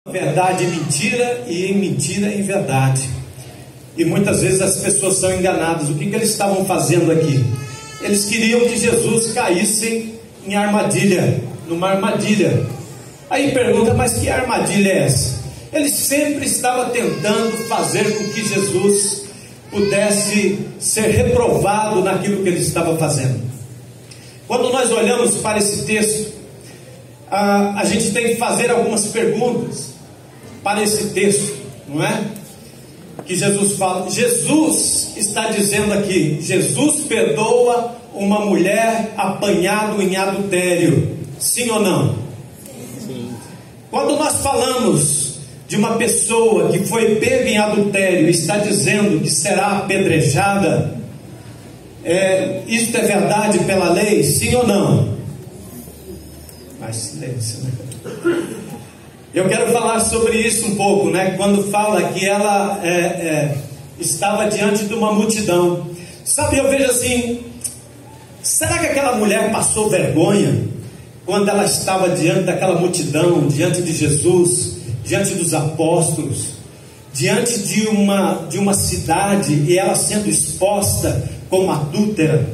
Verdade em mentira e em mentira em verdade. E muitas vezes as pessoas são enganadas. O que eles estavam fazendo aqui? Eles queriam que Jesus caísse em armadilha, numa armadilha. Aí pergunta, mas que armadilha é essa? Ele sempre estava tentando fazer com que Jesus pudesse ser reprovado naquilo que ele estava fazendo. Quando nós olhamos para esse texto, a gente tem que fazer algumas perguntas para esse texto, não é? Que Jesus fala, Jesus está dizendo aqui, Jesus perdoa uma mulher apanhada em adultério, sim ou não? Sim. Quando nós falamos de uma pessoa que foi pega em adultério, está dizendo que será apedrejada, isto é verdade pela lei, sim ou não? Mais silêncio, né? Eu quero falar sobre isso um pouco, né? Quando fala que ela estava diante de uma multidão. Sabe, eu vejo assim, será que aquela mulher passou vergonha quando ela estava diante daquela multidão, diante de Jesus, diante dos apóstolos, diante de uma cidade, e ela sendo exposta como adúltera?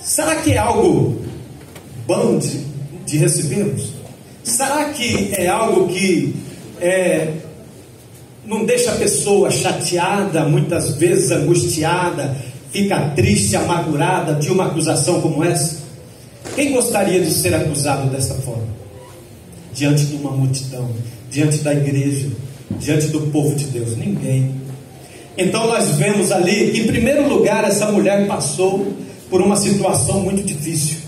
Será que é algo bom de recebermos? Será que é algo que não deixa a pessoa chateada, muitas vezes angustiada, fica triste, amargurada de uma acusação como essa? Quem gostaria de ser acusado dessa forma? Diante de uma multidão, diante da igreja, diante do povo de Deus? Ninguém. Então nós vemos ali que, em primeiro lugar, essa mulher passou por uma situação muito difícil,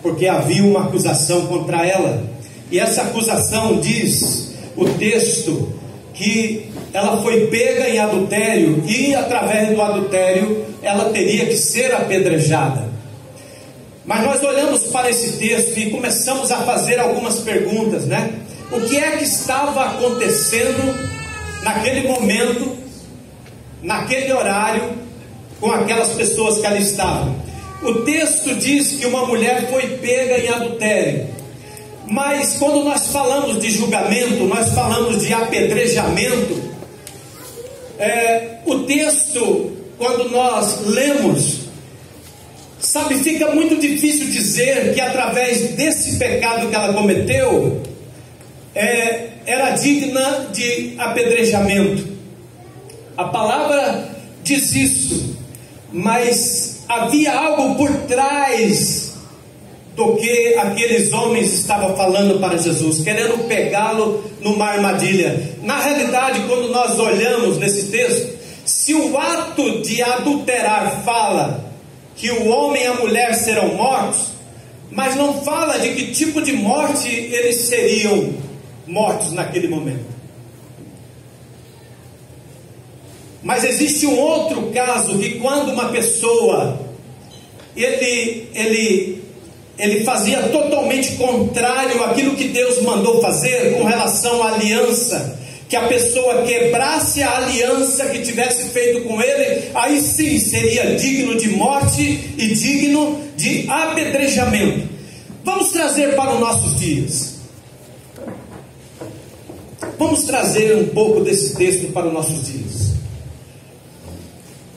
porque havia uma acusação contra ela. E essa acusação, diz o texto, que ela foi pega em adultério, e através do adultério ela teria que ser apedrejada. Mas nós olhamos para esse texto e começamos a fazer algumas perguntas, né? O que é que estava acontecendo naquele momento, naquele horário, com aquelas pessoas que ali estavam? O texto diz que uma mulher foi pega em adultério. Mas quando nós falamos de julgamento, nós falamos de apedrejamento, o texto, quando nós lemos, sabe, fica muito difícil dizer que através desse pecado que ela cometeu, era digna de apedrejamento. A palavra diz isso, mas havia algo por trás do que aqueles homens estavam falando para Jesus, querendo pegá-lo numa armadilha. Na realidade, quando nós olhamos nesse texto, se o ato de adulterar fala que o homem e a mulher serão mortos, mas não fala de que tipo de morte eles seriam mortos naquele momento. Mas existe um outro caso, que quando uma pessoa ele fazia totalmente contrário àquilo que Deus mandou fazer com relação à aliança, que a pessoa quebrasse a aliança que tivesse feito com ele, aí sim seria digno de morte e digno de apedrejamento. Vamos trazer para os nossos dias. Vamos trazer um pouco desse texto para os nossos dias.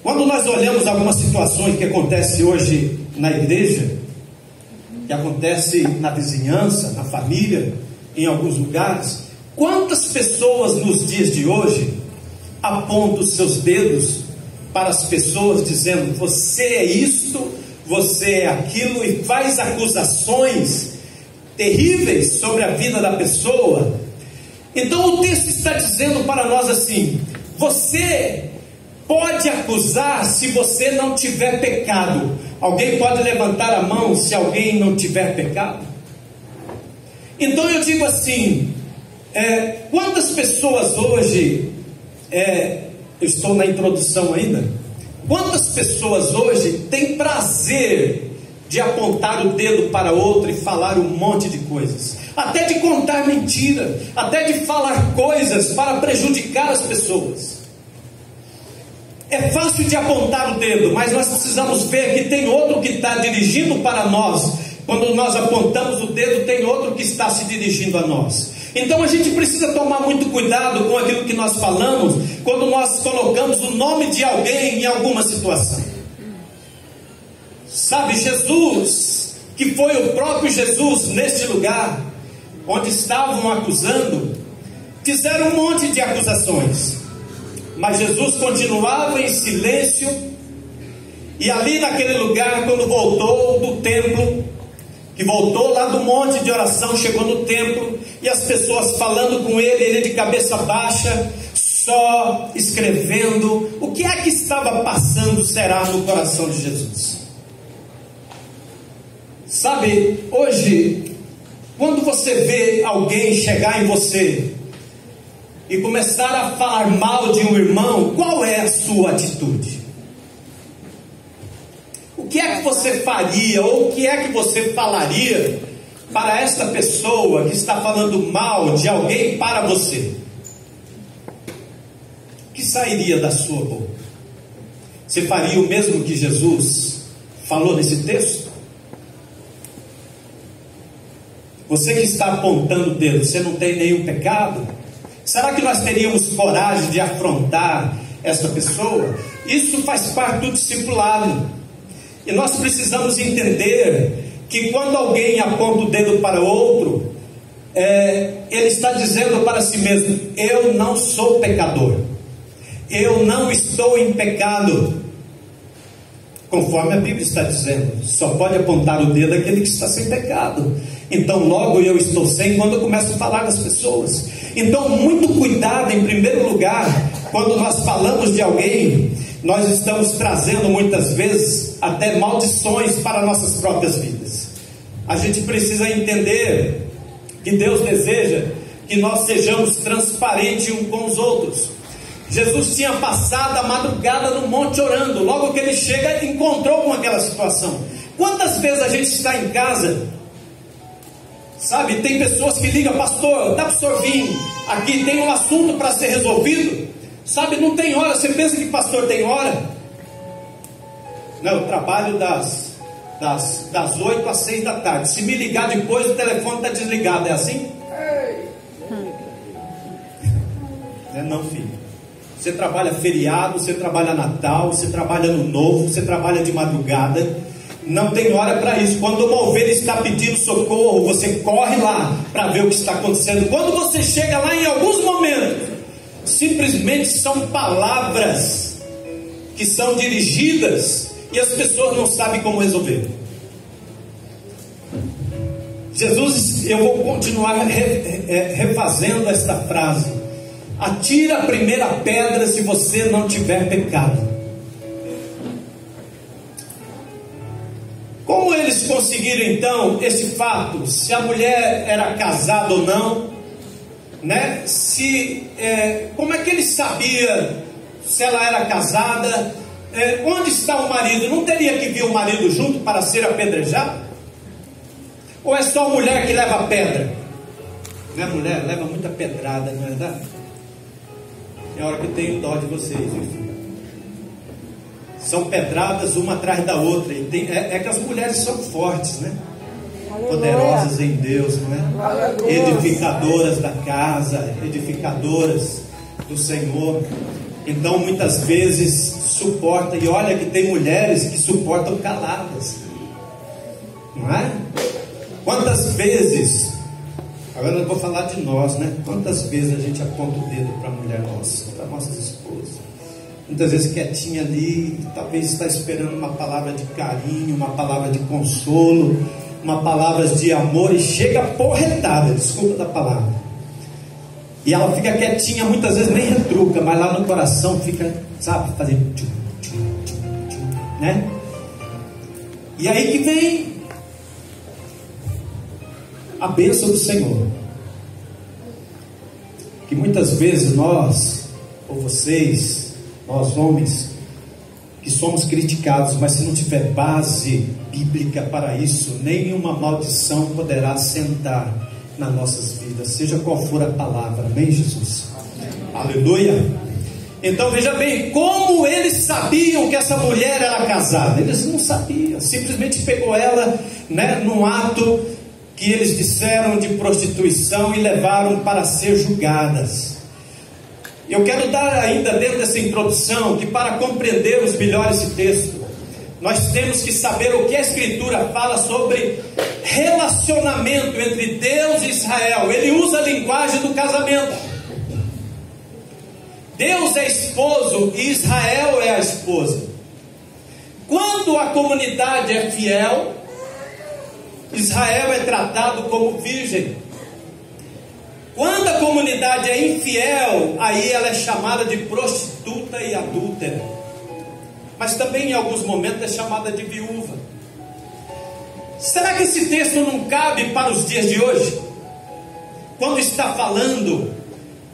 Quando nós olhamos algumas situações que acontecem hoje na igreja, que acontece na vizinhança, na família, em alguns lugares, quantas pessoas nos dias de hoje apontam os seus dedos para as pessoas dizendo, você é isto, você é aquilo, e faz acusações terríveis sobre a vida da pessoa? Então o texto está dizendo para nós assim, você pode acusar se você não tiver pecado. Alguém pode levantar a mão se alguém não tiver pecado? Então eu digo assim, quantas pessoas hoje, eu estou na introdução ainda, quantas pessoas hoje têm prazer de apontar o dedo para outro e falar um monte de coisas, até de contar mentira, até de falar coisas para prejudicar as pessoas? É fácil de apontar o dedo, mas nós precisamos ver que tem outro que está dirigindo para nós. Quando nós apontamos o dedo, tem outro que está se dirigindo a nós. Então a gente precisa tomar muito cuidado com aquilo que nós falamos, quando nós colocamos o nome de alguém em alguma situação. Sabe, Jesus, que foi o próprio Jesus neste lugar, onde estavam acusando, fizeram um monte de acusações, mas Jesus continuava em silêncio. E ali naquele lugar, quando voltou do templo, que voltou lá do monte de oração, chegou no templo, e as pessoas falando com ele, ele de cabeça baixa, só escrevendo. O que é que estava passando, será, no coração de Jesus? Sabe, hoje, quando você vê alguém chegar em você e começar a falar mal de um irmão, qual é a sua atitude? O que é que você faria, ou o que é que você falaria para esta pessoa que está falando mal de alguém para você? O que sairia da sua boca? Você faria o mesmo que Jesus falou nesse texto? Você que está apontando o dedo, você não tem nenhum pecado? Será que nós teríamos coragem de afrontar essa pessoa? Isso faz parte do discipulado. E nós precisamos entender que quando alguém aponta o dedo para outro, ele está dizendo para si mesmo: eu não sou pecador, eu não estou em pecado. Conforme a Bíblia está dizendo, só pode apontar o dedo aquele que está sem pecado. Então logo eu estou sem quando eu começo a falar das pessoas. Então muito cuidado, em primeiro lugar, quando nós falamos de alguém, nós estamos trazendo muitas vezes até maldições para nossas próprias vidas. A gente precisa entender que Deus deseja que nós sejamos transparentes uns com os outros. Jesus tinha passado a madrugada no monte orando. Logo que ele chega, encontrou com aquela situação. Quantas vezes a gente está em casa, sabe, tem pessoas que ligam: pastor, dá para o senhor vir aqui, tem um assunto para ser resolvido. Sabe, não tem hora. Você pensa que pastor tem hora? Não, eu trabalho das 8 às 6 da tarde. Se me ligar depois, o telefone está desligado. É assim? Não, filho. Você trabalha feriado, você trabalha Natal, você trabalha Ano Novo, você trabalha de madrugada. Não tem hora para isso. Quando uma ovelha está pedindo socorro, você corre lá para ver o que está acontecendo. Quando você chega lá, em alguns momentos, simplesmente são palavras que são dirigidas e as pessoas não sabem como resolver. Jesus, eu vou continuar refazendo esta frase: atira a primeira pedra se você não tiver pecado. Como eles conseguiram então esse fato? Se a mulher era casada ou não, né? Como é que ele sabia se ela era casada? Onde está o marido? Não teria que vir o marido junto para ser apedrejado? Ou é só a mulher que leva a pedra? Né, mulher? Leva muita pedrada, não é verdade? É hora que eu tenho dó de vocês, viu? São pedradas uma atrás da outra. E que as mulheres são fortes, né? Poderosas em Deus, não é? Edificadoras da casa, edificadoras do Senhor. Então muitas vezes suporta. E olha que tem mulheres que suportam caladas, não é? Quantas vezes, agora eu vou falar de nós, né? Quantas vezes a gente aponta o dedo para a mulher nossa, para nossas esposas, muitas vezes quietinha ali, talvez está esperando uma palavra de carinho, uma palavra de consolo, uma palavra de amor, e chega porretada, desculpa da palavra, e ela fica quietinha, muitas vezes nem retruca, mas lá no coração fica, sabe, fazendo tchum, tchum, tchum, tchum, né? E aí que vem a bênção do Senhor, que muitas vezes nós, ou vocês, nós homens, que somos criticados, mas se não tiver base bíblica para isso, nenhuma maldição poderá sentar nas nossas vidas, seja qual for a palavra. Amém, Jesus? Aleluia. Então veja bem, como eles sabiam que essa mulher era casada? Eles não sabiam, simplesmente pegou ela, né, num ato que eles disseram de prostituição e levaram para ser julgadas. Eu quero dar ainda dentro dessa introdução que para compreendermos melhor esse texto, nós temos que saber o que a Escritura fala sobre relacionamento entre Deus e Israel. Ele usa a linguagem do casamento. Deus é esposo e Israel é a esposa. Quando a comunidade é fiel, Israel é tratado como virgem. Quando a comunidade é infiel, aí ela é chamada de prostituta e adúltera. Mas também em alguns momentos é chamada de viúva. Será que esse texto não cabe para os dias de hoje? Quando está falando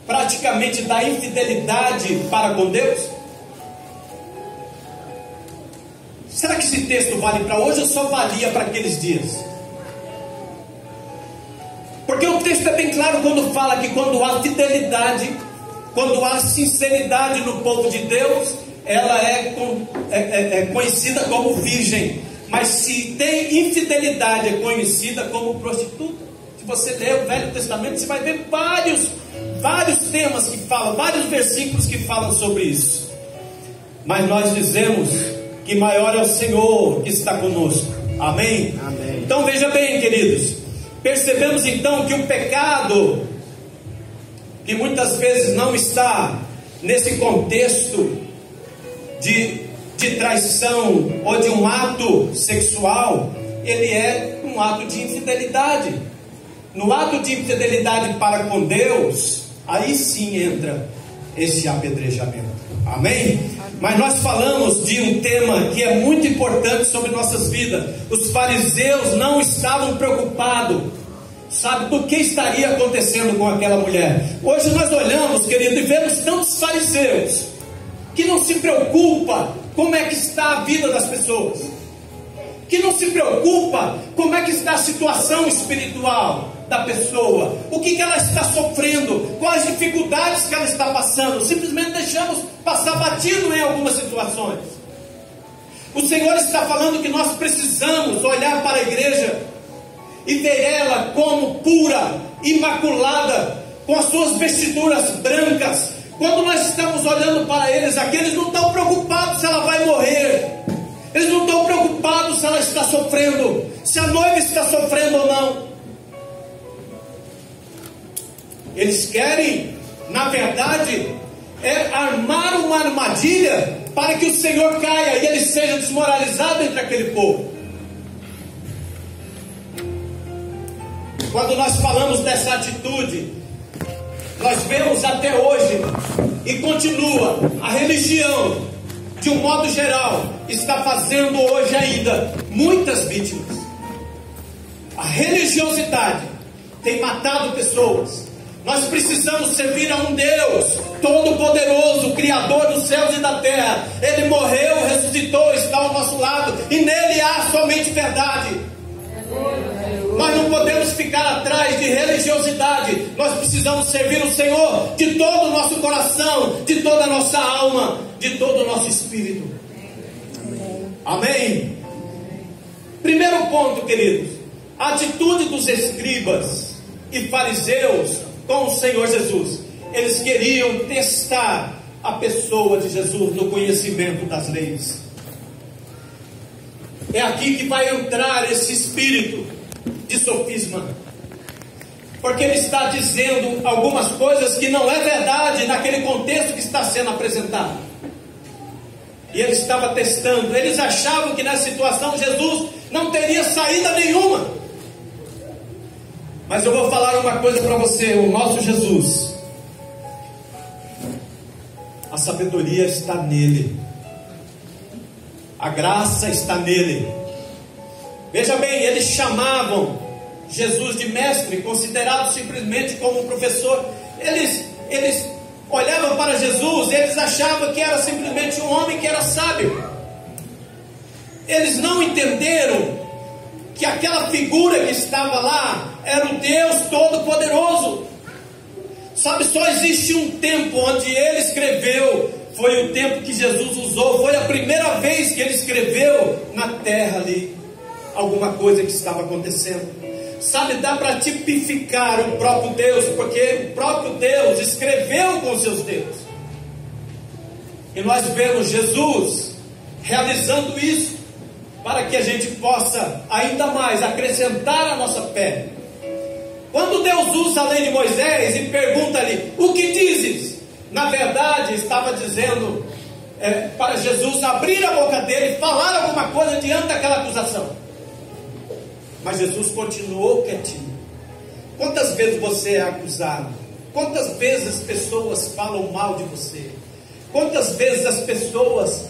praticamente da infidelidade para com Deus? Será que esse texto vale para hoje ou só valia para aqueles dias? Porque o texto é bem claro quando fala que quando há fidelidade, quando há sinceridade no povo de Deus, ela é conhecida como virgem. Mas se tem infidelidade, é conhecida como prostituta. Se você ler o Velho Testamento, você vai ver vários temas que falam, vários versículos que falam sobre isso. Mas nós dizemos que maior é o Senhor que está conosco. Amém? Amém. Então veja bem, queridos, percebemos então que o pecado, que muitas vezes não está nesse contexto de traição ou de um ato sexual, ele é um ato de infidelidade. No ato de infidelidade para com Deus, aí sim entra esse apedrejamento. Amém? Mas nós falamos de um tema que é muito importante sobre nossas vidas. Os fariseus não estavam preocupados, sabe, do que estaria acontecendo com aquela mulher. Hoje nós olhamos, querido, e vemos tantos fariseus que não se preocupa como é que está a vida das pessoas, que não se preocupa como é que está a situação espiritual da pessoa, o que ela está sofrendo, quais dificuldades que ela está passando. Simplesmente deixamos passar batido em algumas situações. O Senhor está falando que nós precisamos olhar para a igreja e ver ela como pura, imaculada, com as suas vestiduras brancas. Quando nós estamos olhando para eles aqui, eles não estão preocupados se ela vai morrer, eles não estão preocupados se ela está sofrendo, se a noiva está sofrendo ou não. Eles querem, na verdade, armar uma armadilha para que o Senhor caia e ele seja desmoralizado entre aquele povo. Quando nós falamos dessa atitude, nós vemos até hoje, e continua, a religião, de um modo geral, está fazendo hoje ainda muitas vítimas. A religiosidade tem matado pessoas. Nós precisamos servir a um Deus Todo-Poderoso, Criador dos céus e da terra. Ele morreu, ressuscitou, está ao nosso lado, e nele há somente verdade. Nós não podemos ficar atrás de religiosidade. Nós precisamos servir o Senhor de todo o nosso coração, de toda a nossa alma, de todo o nosso espírito. Amém? Primeiro ponto, queridos, a atitude dos escribas e fariseus com o Senhor Jesus. Eles queriam testar a pessoa de Jesus no conhecimento das leis. É aqui que vai entrar esse espírito de sofisma, porque ele está dizendo algumas coisas que não é verdade naquele contexto que está sendo apresentado. E ele estava testando. Eles achavam que nessa situação Jesus não teria saída nenhuma. Mas eu vou falar uma coisa para você: o nosso Jesus, a sabedoria está nele, a graça está nele. Veja bem, eles chamavam Jesus de mestre, considerado simplesmente como um professor. Eles olhavam para Jesus e eles achavam que era simplesmente um homem que era sábio. Eles não entenderam que aquela figura que estava lá era o Deus Todo-Poderoso. Sabe, só existe um tempo onde ele escreveu, foi o tempo que Jesus usou, foi a primeira vez que ele escreveu na terra ali alguma coisa que estava acontecendo. Sabe, dá para tipificar o próprio Deus, porque o próprio Deus escreveu com seus dedos. E nós vemos Jesus realizando isso, para que a gente possa ainda mais acrescentar a nossa fé. Quando Deus usa a lei de Moisés e pergunta-lhe: o que dizes? Na verdade estava dizendo para Jesus abrir a boca dele e falar alguma coisa diante daquela acusação. Mas Jesus continuou quietinho. Quantas vezes você é acusado? Quantas vezes as pessoas falam mal de você? Quantas vezes as pessoas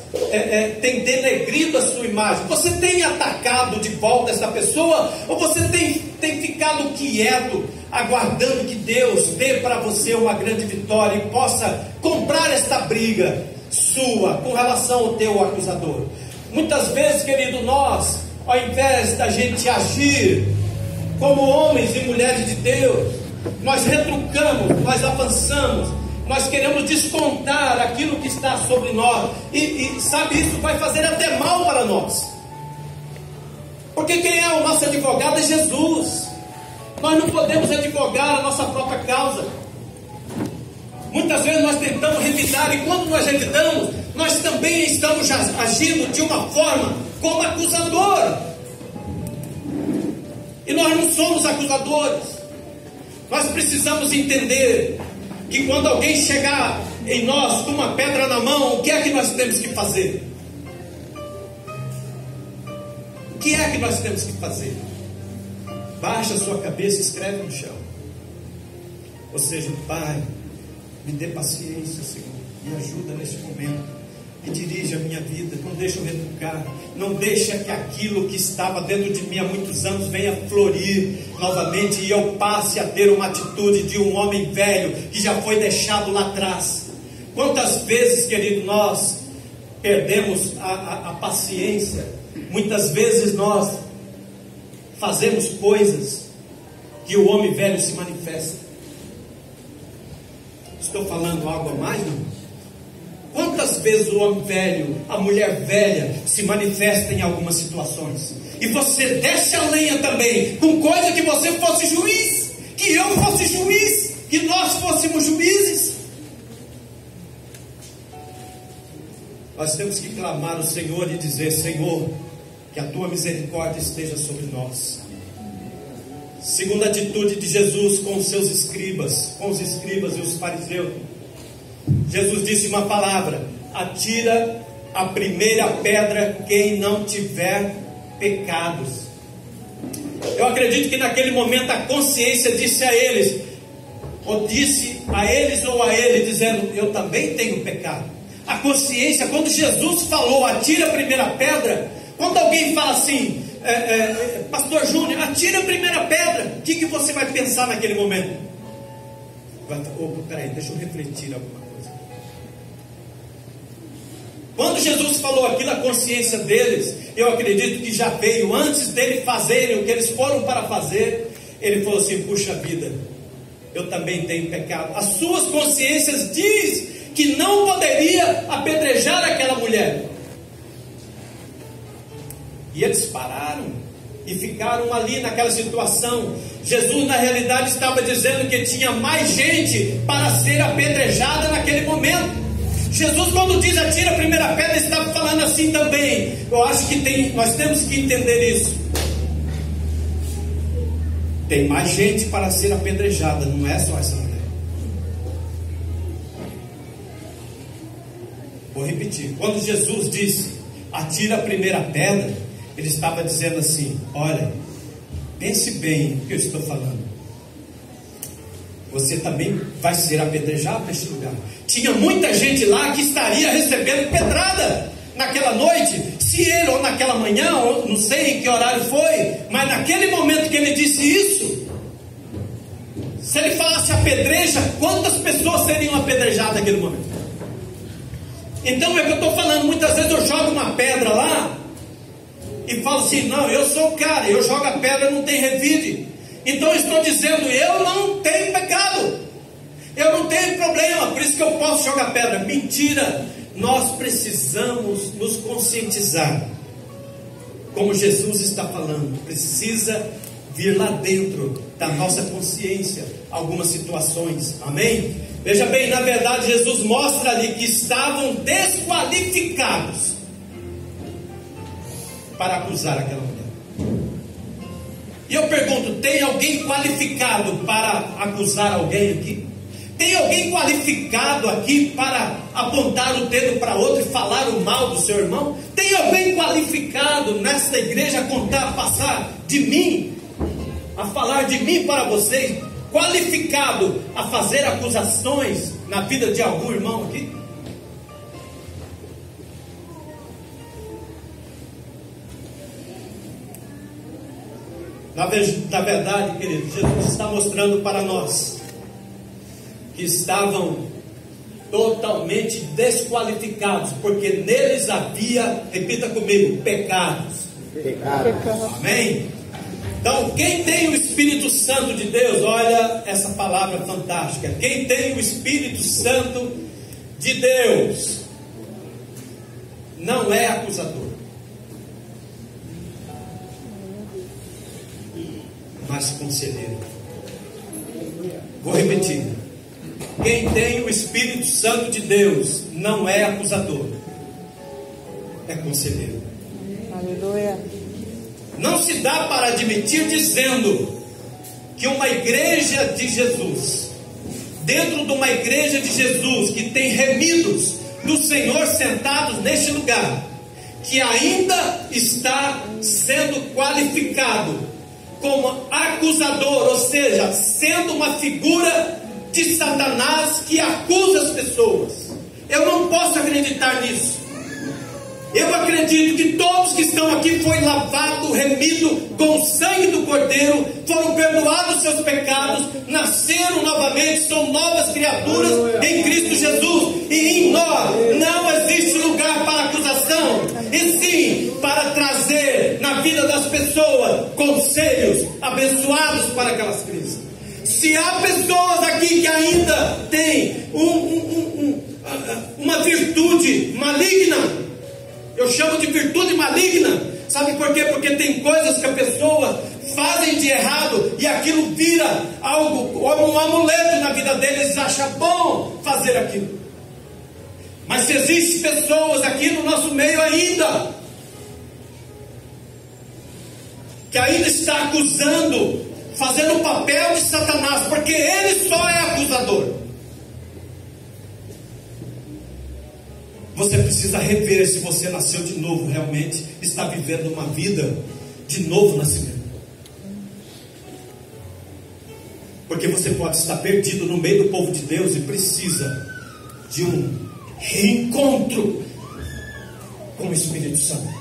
têm denegrido a sua imagem? Você tem atacado de volta essa pessoa? Ou você tem ficado quieto, aguardando que Deus dê para você uma grande vitória e possa comprar esta briga sua com relação ao teu acusador? Muitas vezes, querido, nós, ao invés da gente agir como homens e mulheres de Deus, nós retrucamos, nós avançamos, nós queremos descontar aquilo que está sobre nós, e sabe, isso vai fazer até mal para nós, porque quem é o nosso advogado é Jesus. Nós não podemos advogar a nossa própria causa. Muitas vezes nós tentamos revidar, e quando nós revidamos, nós também estamos agindo de uma forma como acusador, e nós não somos acusadores. Nós precisamos entender que quando alguém chegar em nós com uma pedra na mão, o que é que nós temos que fazer? O que é que nós temos que fazer? Baixa a sua cabeça e escreve no chão. Ou seja, Pai, me dê paciência, Senhor, me ajuda neste momento, e dirige a minha vida, não deixa eu retrucar, não deixa que aquilo que estava dentro de mim há muitos anos venha florir novamente, e eu passe a ter uma atitude de um homem velho, que já foi deixado lá atrás. Quantas vezes, querido, nós perdemos a paciência? Muitas vezes nós fazemos coisas que o homem velho se manifesta. Estou falando algo a mais, não? Quantas vezes o homem velho, a mulher velha se manifesta em algumas situações, e você desce a lenha também, com coisa que você fosse juiz, que eu fosse juiz, que nós fôssemos juízes. Nós temos que clamar ao Senhor e dizer: Senhor, que a tua misericórdia esteja sobre nós. Segunda atitude de Jesus com os seus escribas, com os escribas e os fariseus. Jesus disse uma palavra: atira a primeira pedra quem não tiver pecados. Eu acredito que naquele momento a consciência disse a eles, ou disse a eles ou a ele, dizendo: eu também tenho pecado. A consciência, quando Jesus falou atira a primeira pedra, quando alguém fala assim, Pastor Júnior, atira a primeira pedra, o que você vai pensar naquele momento? Peraí, deixa eu refletir alguma coisa. Quando Jesus falou aquilo, a consciência deles, eu acredito que já veio antes deles fazerem o que eles foram para fazer. Ele falou assim: puxa vida, eu também tenho pecado. As suas consciências diz que não poderia apedrejar aquela mulher. E eles pararam e ficaram ali naquela situação. Jesus na realidade estava dizendo que tinha mais gente para ser apedrejada naquele momento. Jesus, quando diz atira a primeira pedra, estava falando assim também. Eu acho que nós temos que entender isso. Tem mais gente para ser apedrejada, não é só essa mulher. Vou repetir. Quando Jesus disse atira a primeira pedra, ele estava dizendo assim: olha, pense bem o que eu estou falando. Você também vai ser apedrejado neste lugar. Tinha muita gente lá que estaria recebendo pedrada naquela noite, se ele, ou naquela manhã, ou não sei em que horário foi, mas naquele momento que ele disse isso, se ele falasse apedreja, quantas pessoas seriam apedrejadas naquele momento? Então é o que eu estou falando. Muitas vezes eu jogo uma pedra lá e falo assim: não, eu sou o cara, eu jogo a pedra, não tem revide. Então eu estou dizendo: eu não tenho pecado, eu não tenho problema, por isso que eu posso jogar pedra. Mentira. Nós precisamos nos conscientizar, como Jesus está falando. Precisa vir lá dentro da nossa consciência algumas situações. Amém? Veja bem, na verdade Jesus mostra ali que estavam desqualificados para acusar aquela mulher. E eu pergunto, tem alguém qualificado para acusar alguém aqui? Tem alguém qualificado aqui para apontar o dedo para outro e falar o mal do seu irmão? Tem alguém qualificado nesta igreja a passar de mim, a falar de mim para você? Qualificado a fazer acusações na vida de algum irmão aqui? Na verdade, querido, Jesus está mostrando para nós que estavam totalmente desqualificados, porque neles havia, repita comigo, pecados. Amém? Então, quem tem o Espírito Santo de Deus, olha essa palavra fantástica. Quem tem o Espírito Santo de Deus não é acusador, mas conselheiro. Vou repetir. Quem tem o Espírito Santo de Deus não é acusador, é conselheiro. Aleluia. Não se dá para admitir dizendo que uma igreja de Jesus, dentro de uma igreja de Jesus que tem remidos do Senhor sentados neste lugar, que ainda está sendo qualificado como acusador, ou seja, sendo uma figura de Satanás que acusa as pessoas. Eu não posso acreditar nisso. Eu acredito que todos que estão aqui foi lavado, remido com o sangue do Cordeiro, foram perdoados seus pecados, nasceram novamente, são novas criaturas em Cristo Jesus, e em nós não existe lugar para acusação, e sim para trazer na vida das pessoas conselhos abençoados para aquelas crises. Se há pessoas aqui que ainda têm uma virtude maligna, eu chamo de virtude maligna. Sabe por quê? Porque tem coisas que a pessoa fazem de errado e aquilo vira algo como um amuleto na vida deles. Eles acham bom fazer aquilo. Mas se existem pessoas aqui no nosso meio ainda que ainda está acusando, fazendo o papel de Satanás, porque ele só é acusador. Você precisa rever se você nasceu de novo, realmente está vivendo uma vida de novo nascimento. Porque você pode estar perdido no meio do povo de Deus e precisa de um reencontro com o Espírito Santo.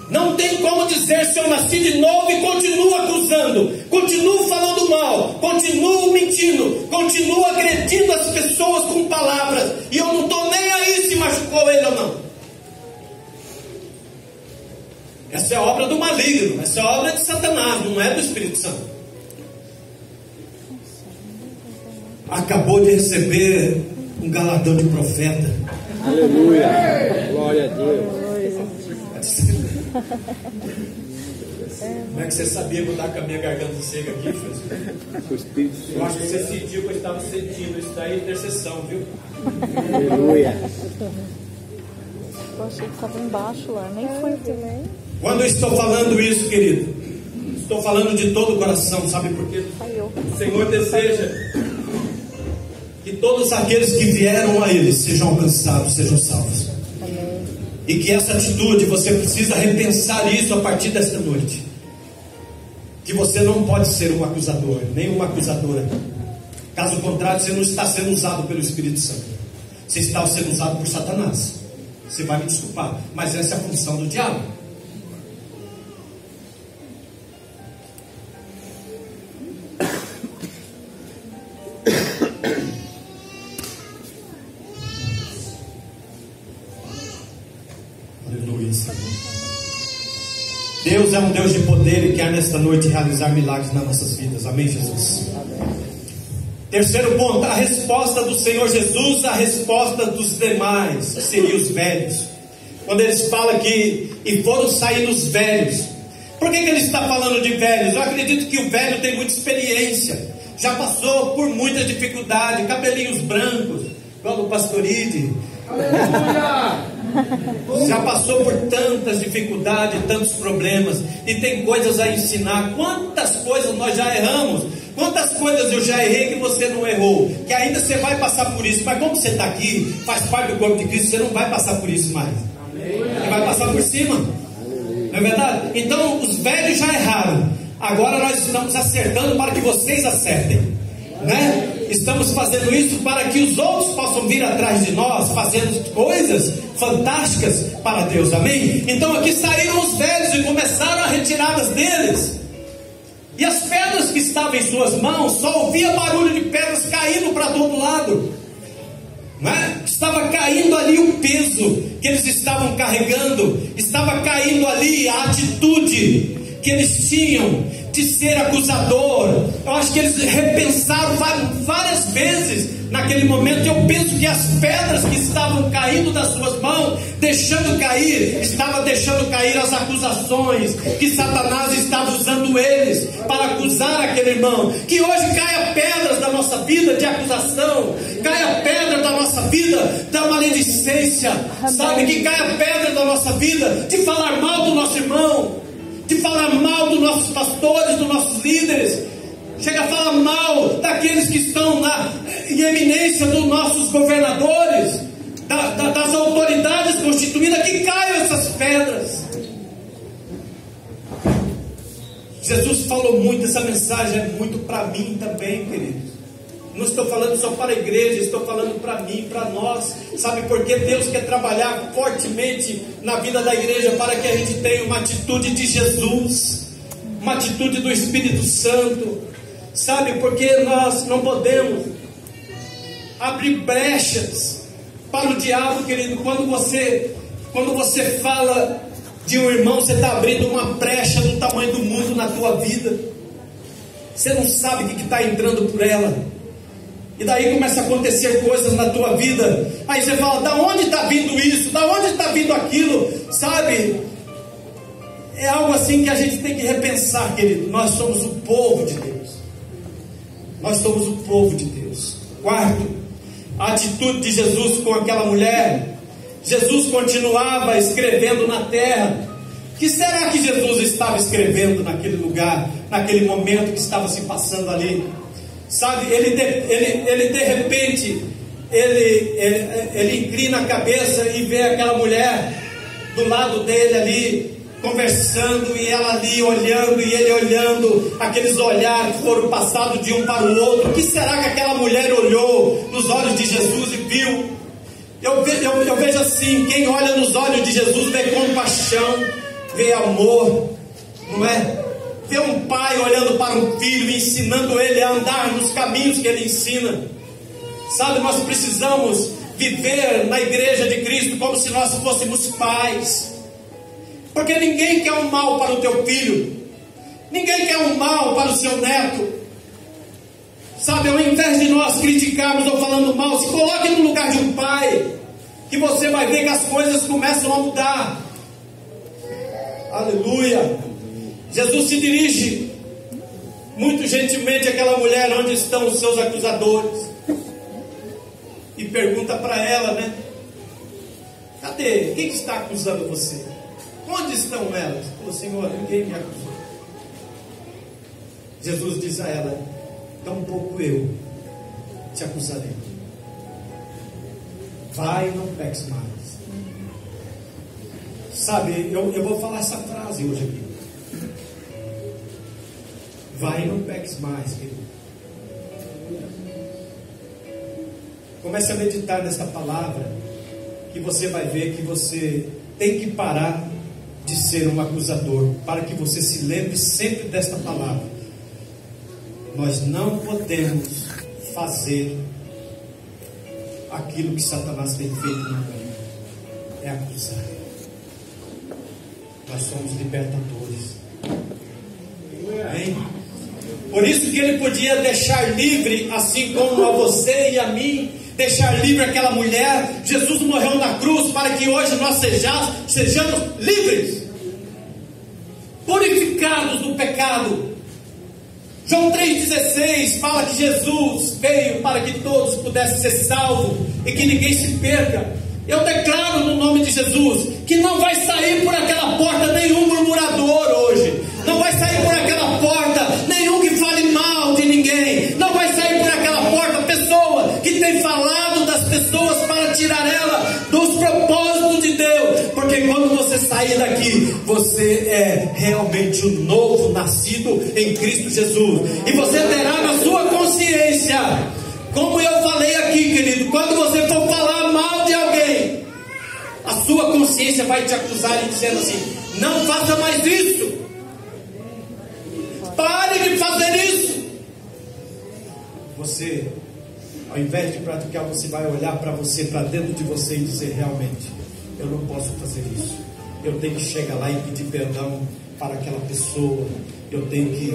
Não tem como dizer se eu nasci de novo e continuo acusando, continuo falando mal, continuo mentindo, continuo agredindo as pessoas com palavras, e eu não estou nem aí se machucou ele ou não. Essa é a obra do maligno, essa é a obra de Satanás, não é do Espírito Santo. Acabou de receber um galardão de profeta. Aleluia, glória a Deus. Como é que você sabia que eu estava com a minha garganta seca aqui, filho? Eu acho que você sentiu que eu estava sentindo. Isso daí é intercessão, viu? Aleluia. Eu achei que estava embaixo lá, nem foi também. Quando eu estou falando isso, querido, estou falando de todo o coração, sabe por quê? O Senhor deseja que todos aqueles que vieram a Ele sejam alcançados, sejam salvos. E que essa atitude, você precisa repensar isso a partir desta noite. Que você não pode ser um acusador, nem uma acusadora. Caso contrário, você não está sendo usado pelo Espírito Santo. Você está sendo usado por Satanás. Você vai me desculpar, mas essa é a função do diabo. Deus é um Deus de poder e quer nesta noite realizar milagres nas nossas vidas. Amém, Jesus? Terceiro ponto, a resposta do Senhor Jesus, a resposta dos demais, que seriam os velhos. Quando eles falam que, e foram sair os velhos, Por que ele está falando de velhos? Eu acredito que o velho tem muita experiência, já passou por muita dificuldade, cabelinhos brancos, igual o pastoride, já passou por tantas dificuldades, tantos problemas, e tem coisas a ensinar. Quantas coisas nós já erramos, quantas coisas eu já errei que você não errou, que ainda você vai passar por isso, mas como você está aqui, faz parte do corpo de Cristo, você não vai passar por isso mais, você vai passar por cima, não é verdade? Então os velhos já erraram, agora nós estamos acertando para que vocês acertem, né? Estamos fazendo isso para que os outros possam vir atrás de nós, fazendo coisas fantásticas para Deus, amém? Então aqui saíram os velhos e começaram a retirá-las deles, e as pedras que estavam em suas mãos, só ouvia barulho de pedras caindo para todo lado, né? Estava caindo ali o peso que eles estavam carregando, estava caindo ali a atitude que eles tinham de ser acusador. Eu acho que eles repensaram várias vezes naquele momento. Eu penso que as pedras que estavam caindo das suas mãos, estava deixando cair as acusações que Satanás estava usando eles para acusar aquele irmão. Que hoje caia pedras da nossa vida de acusação, caia pedra da nossa vida da maledicência, sabe? Que caia pedra da nossa vida de falar mal do nosso irmão, de falar mal dos nossos pastores, dos nossos líderes, chega a falar mal daqueles que estão em eminência, dos nossos governadores, das autoridades constituídas, que caiam essas pedras. Jesus falou muito, essa mensagem é muito para mim também, queridos. Não estou falando só para a igreja, estou falando para mim, para nós. Sabe por que Deus quer trabalhar fortemente na vida da igreja? Para que a gente tenha uma atitude de Jesus, uma atitude do Espírito Santo. Sabe, porque nós não podemos abrir brechas para o diabo, querido. Quando você fala de um irmão, você está abrindo uma brecha do tamanho do mundo na tua vida. Você não sabe o que está entrando por ela. E daí começa a acontecer coisas na tua vida. Aí você fala, da onde está vindo isso? Da onde está vindo aquilo? Sabe? É algo assim que a gente tem que repensar, querido. Nós somos o povo de Deus. Nós somos o povo de Deus. Quarto, a atitude de Jesus com aquela mulher. Jesus continuava escrevendo na terra. O que será que Jesus estava escrevendo naquele lugar, naquele momento que estava se passando ali? Sabe, ele de repente, ele inclina a cabeça e vê aquela mulher do lado dele ali, conversando, e ela ali olhando, e ele olhando, aqueles olhares foram passados de um para o outro. O que será que aquela mulher olhou nos olhos de Jesus e viu? Eu vejo assim, quem olha nos olhos de Jesus vê compaixão, vê amor, não é? Vê um pai olhando para um filho, ensinando ele a andar nos caminhos que ele ensina. Sabe, nós precisamos viver na igreja de Cristo como se nós fôssemos pais, porque ninguém quer um mal para o teu filho, ninguém quer um mal para o seu neto. Sabe, ao invés de nós criticarmos ou falando mal, se coloque no lugar de um pai, que você vai ver que as coisas começam a mudar. Aleluia. Jesus se dirige muito gentilmente àquela mulher, onde estão os seus acusadores, e pergunta para ela, né? Cadê? Quem que está acusando você? Onde estão elas? Ô Senhor, ninguém me acusou. Jesus diz a ela, tampouco eu te acusarei. Vai, não peques mais. Sabe, eu vou falar essa frase hoje aqui. Vai e não peques mais, querido. Comece a meditar nesta palavra, que você vai ver que você tem que parar de ser um acusador, para que você se lembre sempre desta palavra. Nós não podemos fazer aquilo que Satanás tem feito no mundo, é acusar. Nós somos libertadores. Amém? Por isso que ele podia deixar livre, assim como a você e a mim, deixar livre aquela mulher. Jesus morreu na cruz para que hoje nós sejamos livres. purificados do pecado. João 3,16 fala que Jesus veio para que todos pudessem ser salvos e que ninguém se perca. Eu declaro no nome de Jesus que não vai sair por aquela porta nenhum murmurador hoje. Não vai sair por aquela porta nenhum que fale mal de ninguém. Não vai sair por aquela porta pessoa que tem falado das pessoas para tirar ela dos propósitos de Deus. Porque quando você sair daqui, você é realmente o novo nascido em Cristo Jesus. E você terá na sua consciência, como eu falei aqui, querido, quando você for falar mal de alguém, a sua consciência vai te acusar e dizendo assim: não faça mais isso, pare de fazer isso. Você, ao invés de praticar, você vai olhar para você, para dentro de você e dizer: realmente, eu não posso fazer isso. Eu tenho que chegar lá e pedir perdão para aquela pessoa. Eu tenho que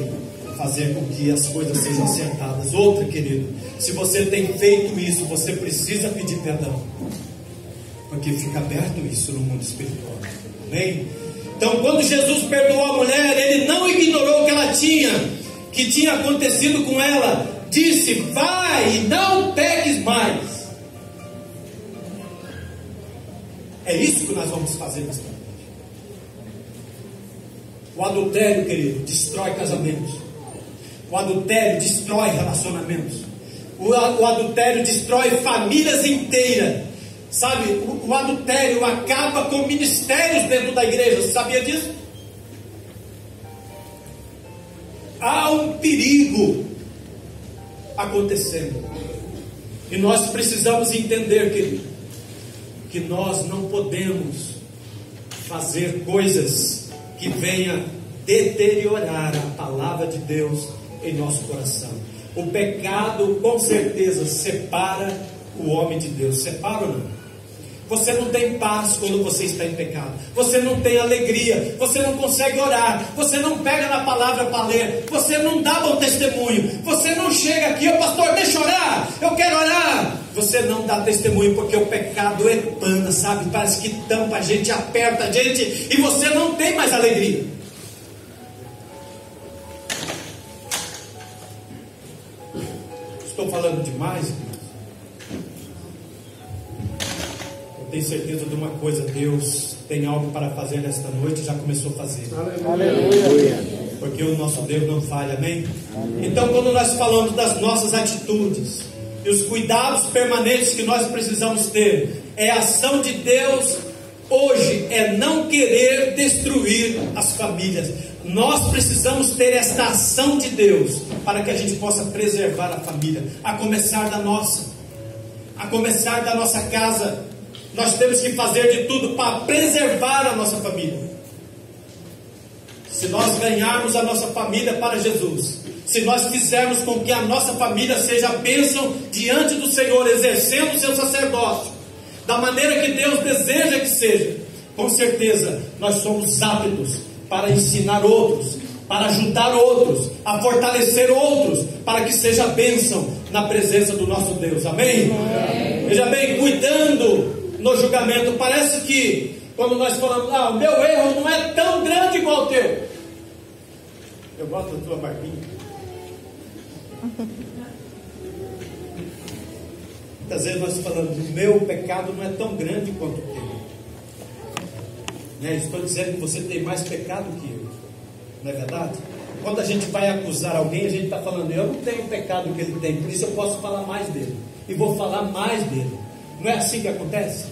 fazer com que as coisas sejam acertadas. Outra, querido, se você tem feito isso, você precisa pedir perdão, porque fica aberto isso no mundo espiritual. Amém? Então, quando Jesus perdoou a mulher, Ele não ignorou o que ela tinha, que tinha acontecido com ela. Disse: vai e não peques mais. É isso que nós vamos fazer nesta noite. O adultério, querido, destrói casamentos. O adultério destrói relacionamentos. O adultério destrói famílias inteiras. Sabe, o adultério acaba com ministérios dentro da igreja. Você sabia disso? Há um perigo acontecendo. E nós precisamos entender, querido, que nós não podemos fazer coisas que venham deteriorar a palavra de Deus em nosso coração. O pecado com certeza separa o homem de Deus. Separa ou não? Você não tem paz quando você está em pecado. Você não tem alegria. Você não consegue orar. Você não pega na palavra para ler. Você não dá bom testemunho. Você não chega aqui: ô pastor, deixa eu orar, eu quero orar. Você não dá testemunho porque o pecado empana, sabe? Parece que tampa a gente, aperta a gente, e você não tem mais alegria. Estou falando demais, irmãos? Eu tenho certeza de uma coisa: Deus tem algo para fazer nesta noite, já começou a fazer. Aleluia. Porque o nosso Deus não falha, amém? Então, quando nós falamos das nossas atitudes e os cuidados permanentes que nós precisamos ter, é a ação de Deus hoje, é não querer destruir as famílias. Nós precisamos ter esta ação de Deus para que a gente possa preservar a família, a começar da nossa casa. Nós temos que fazer de tudo para preservar a nossa família. Se nós ganharmos a nossa família para Jesus, se nós fizermos com que a nossa família seja bênção diante do Senhor, exercendo o seu sacerdócio da maneira que Deus deseja que seja, com certeza nós somos aptos para ensinar outros, para ajudar outros, a fortalecer outros, para que seja bênção na presença do nosso Deus. Amém? Amém. Veja bem, cuidando no julgamento. Parece que quando nós falamos: o meu erro não é tão grande igual o teu. Eu gosto da tua barbinha. Muitas vezes nós falamos: o meu pecado não é tão grande quanto o teu. Estou dizendo que você tem mais pecado que eu. Não é verdade? Quando a gente vai acusar alguém, a gente está falando: eu não tenho o pecado que ele tem, por isso eu posso falar mais dele, e vou falar mais dele. Não é assim que acontece?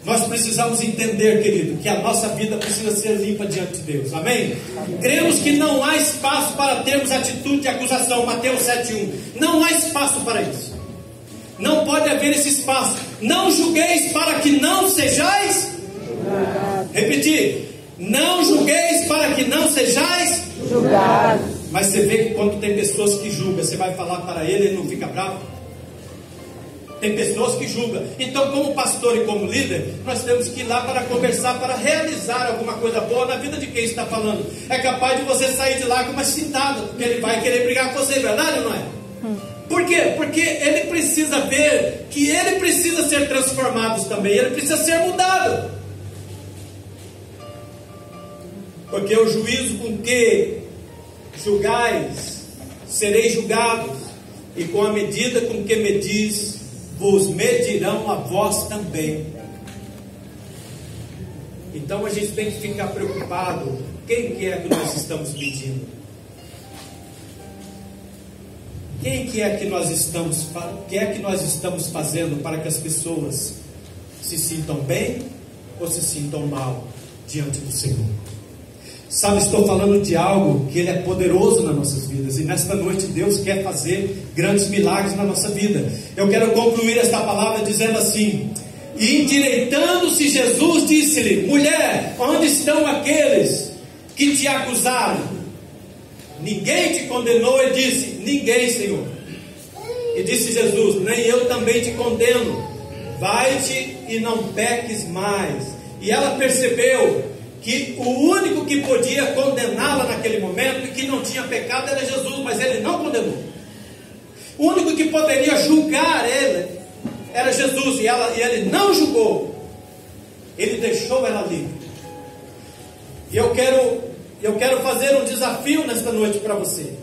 Nós precisamos entender, querido, que a nossa vida precisa ser limpa diante de Deus. Amém? Cremos que não há espaço para termos atitude de acusação. Mateus 7:1. Não há espaço para isso. Não pode haver esse espaço. Não julgueis para que não sejais julgados. Repetir: não julgueis para que não sejais julgados. Mas você vê que quando tem pessoas que julgam, você vai falar para ele não fica bravo? Tem pessoas que julgam. Então, como pastor e como líder, nós temos que ir lá para conversar, para realizar alguma coisa boa na vida de quem está falando. É capaz de você sair de lá com uma cintada, porque ele vai querer brigar com você, verdade ou não é? Por quê? Porque ele precisa ver que ele precisa ser transformado também, ele precisa ser mudado. Porque o juízo com que julgais, sereis julgados, e com a medida com que medis, vos medirão a vós também. Então a gente tem que ficar preocupado, quem que é que nós estamos medindo? Quem que é que nós estamos, o que é que nós estamos fazendo para que as pessoas se sintam bem ou se sintam mal diante do Senhor? Sabe, estou falando de algo que Ele é poderoso nas nossas vidas, e nesta noite Deus quer fazer grandes milagres na nossa vida. Eu quero concluir esta palavra dizendo assim: e endireitando-se Jesus, disse-lhe: mulher, onde estão aqueles que te acusaram? Ninguém te condenou? Ele disse: ninguém, Senhor. E disse Jesus: nem eu também te condeno, vai-te e não peques mais. E ela percebeu que o único que podia condená-la naquele momento, e que não tinha pecado, era Jesus, mas Ele não condenou. O único que poderia julgar ele era Jesus, e Ele não julgou. Ele deixou ela livre. E eu quero fazer um desafio nesta noite para você,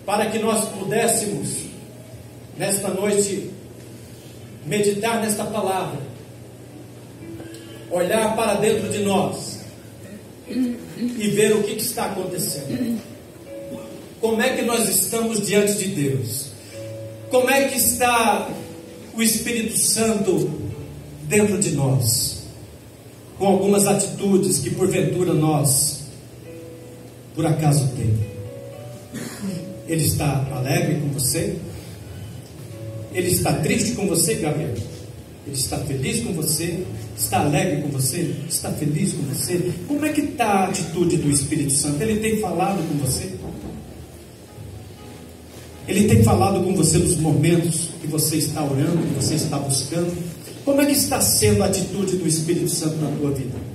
para que nós pudéssemos nesta noite meditar nesta palavra, olhar para dentro de nós e ver o que está acontecendo. Como é que nós estamos diante de Deus? Como é que está o Espírito Santo dentro de nós? Com algumas atitudes que porventura nós, por acaso, temos. Ele está alegre com você? Ele está triste com você, Gabriel? Ele está feliz com você? Está alegre com você? Está feliz com você? Como é que está a atitude do Espírito Santo? Ele tem falado com você? Ele tem falado com você nos momentos que você está orando, que você está buscando? Como é que está sendo a atitude do Espírito Santo na tua vida?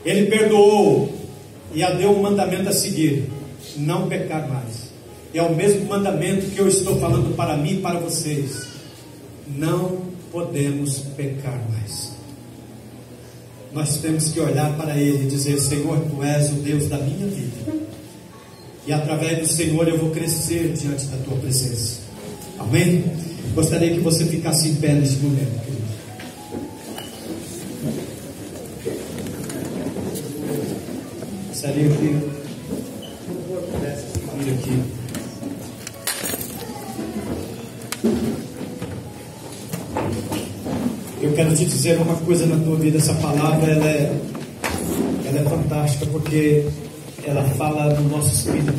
Ele perdoou e a deu um mandamento a seguir: não pecar mais. E é o mesmo mandamento que eu estou falando para mim e para vocês: não podemos pecar mais. Nós temos que olhar para Ele e dizer: Senhor, Tu és o Deus da minha vida, e através do Senhor eu vou crescer diante da Tua presença. Amém? Gostaria que você ficasse em pé neste momento, querido. Gostaria que pudesse vir aqui. Eu quero te dizer uma coisa na tua vida. Essa palavra ela é fantástica, porque ela fala no nosso espírito.